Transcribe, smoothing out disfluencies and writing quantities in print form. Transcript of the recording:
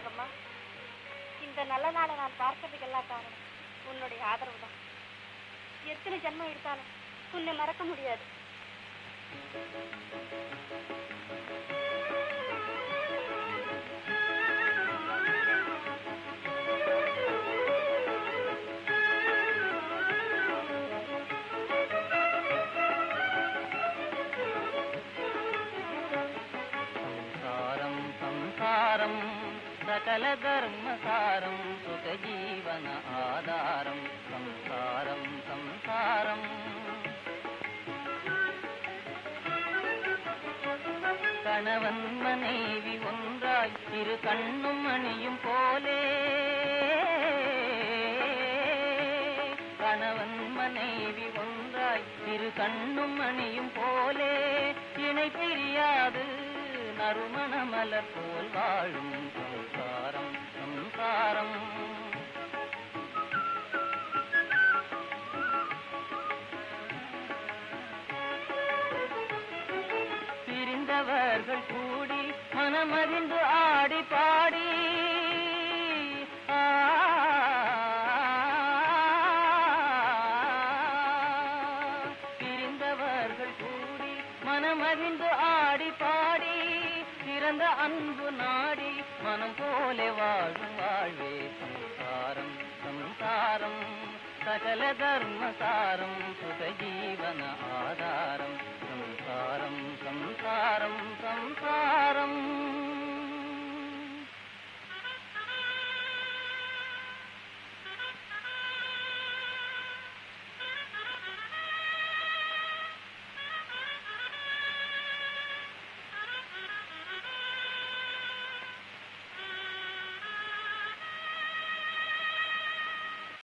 நாகம்மா, இந்த நல்ல நாளை நான் பார்க்கறதுக்கெல்லாம் காரணம் உன்னுடைய ஆதரவு தான். எத்தனை ஜென்மம் எடுத்தாலும் உன்னை மறக்க முடியாது. सकल धर्मसारं सुखजीवन आधारं संसारं संसारं கணவன் மனைவி ஒன்றாய் இரு கண்ணும் அணியும் போலே கணவன் மனைவி ஒன்றாய் இரு கண்ணும் அணியும் போலே இணை பிரியாது நறுமண மலர் போல் வாழும் சம்சாரம் சம்சாரம் பிரிந்தவர்கள் கூடி மனமறிந்து ஆடி பாடி பிரிந்தவர்கள் கூடி மனமறிந்து ஆடி பாடி சிறந்த அன்பு நாடி மனம் போலே வாழும் வாழ்வே சம்சாரம் சம்சாரம் சகல தர்மசாரம் சுகஜீவன ஆதாரம் संसारं संसारं